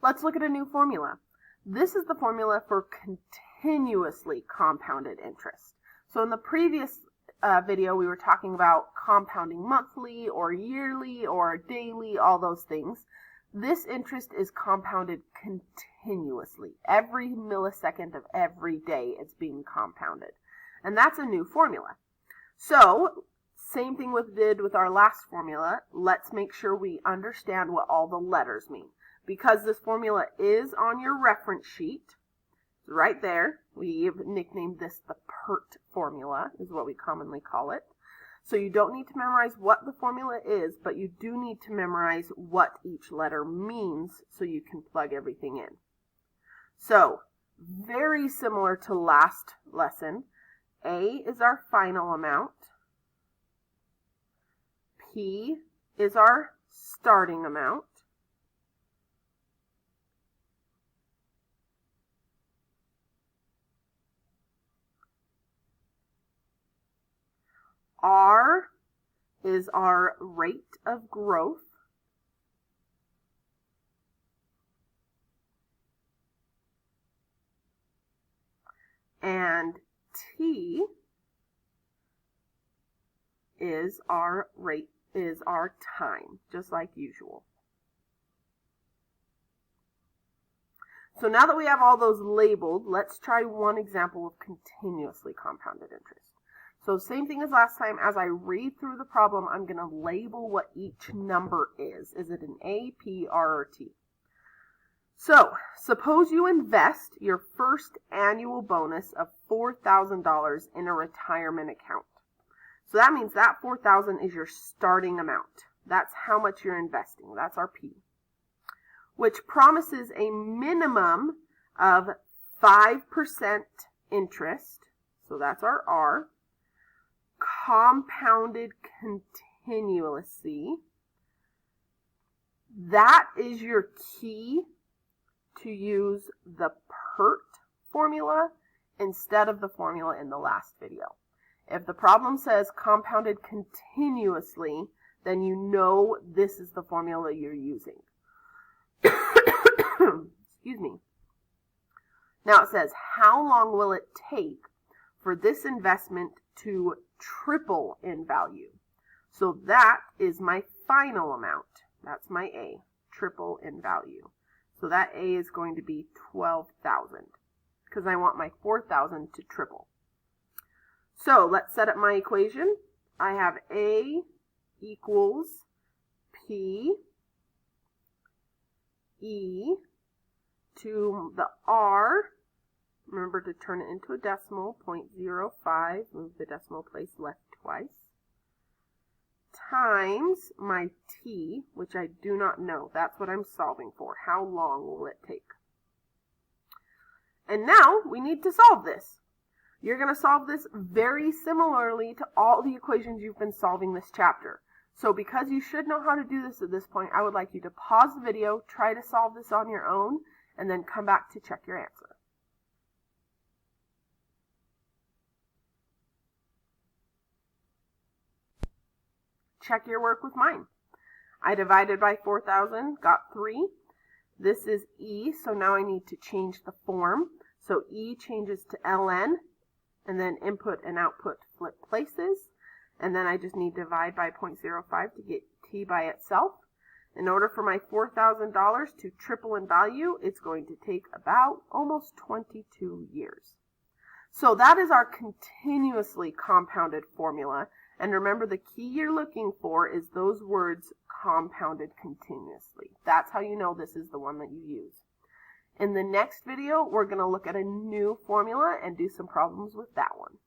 Let's look at a new formula. This is the formula for continuously compounded interest. So in the previous video, we were talking about compounding monthly or yearly or daily, all those things. This interest is compounded continuously. Every millisecond of every day it's being compounded. And that's a new formula. So, same thing we did with our last formula. Let's make sure we understand what all the letters mean. Because this formula is on your reference sheet, it's right there. We've nicknamed this the Pert Formula, is what we commonly call it. So you don't need to memorize what the formula is, but you do need to memorize what each letter means so you can plug everything in. So, very similar to last lesson, A is our final amount, P is our starting amount, R is our rate of growth, and T is our time, just like usual. So now that we have all those labeled, let's try one example of continuously compounded interest. So same thing as last time, as I read through the problem, I'm going to label what each number is. Is it an A, P, R, or T? So, suppose you invest your first annual bonus of $4,000 in a retirement account. So that means that $4,000 is your starting amount. That's how much you're investing. That's our P. Which promises a minimum of 5% interest. So that's our R. Compounded continuously. That is your key to use the Pert formula instead of the formula in the last video. If the problem says compounded continuously, then you know this is the formula you're using. Excuse me. Now it says, how long will it take for this investment to triple in value? So that is my final amount. That's my A, triple in value. So that A is going to be 12,000 because I want my 4,000 to triple. So let's set up my equation. I have A equals P E to the R. Remember to turn it into a decimal, 0.05, move the decimal place left twice, times my T, which I do not know. That's what I'm solving for. How long will it take? And now we need to solve this. You're going to solve this very similarly to all the equations you've been solving this chapter. So because you should know how to do this at this point, I would like you to pause the video, try to solve this on your own, and then come back to check your answer. Check your work with mine. I divided by 4,000, got 3. This is E, so now I need to change the form. So E changes to ln, and then input and output flip places. And then I just need to divide by 0.05 to get T by itself. In order for my $4,000 to triple in value, it's going to take about almost 22 years. So that is our continuously compounded formula. And remember, the key you're looking for is those words compounded continuously. That's how you know this is the one that you use. In the next video, we're going to look at a new formula and do some problems with that one.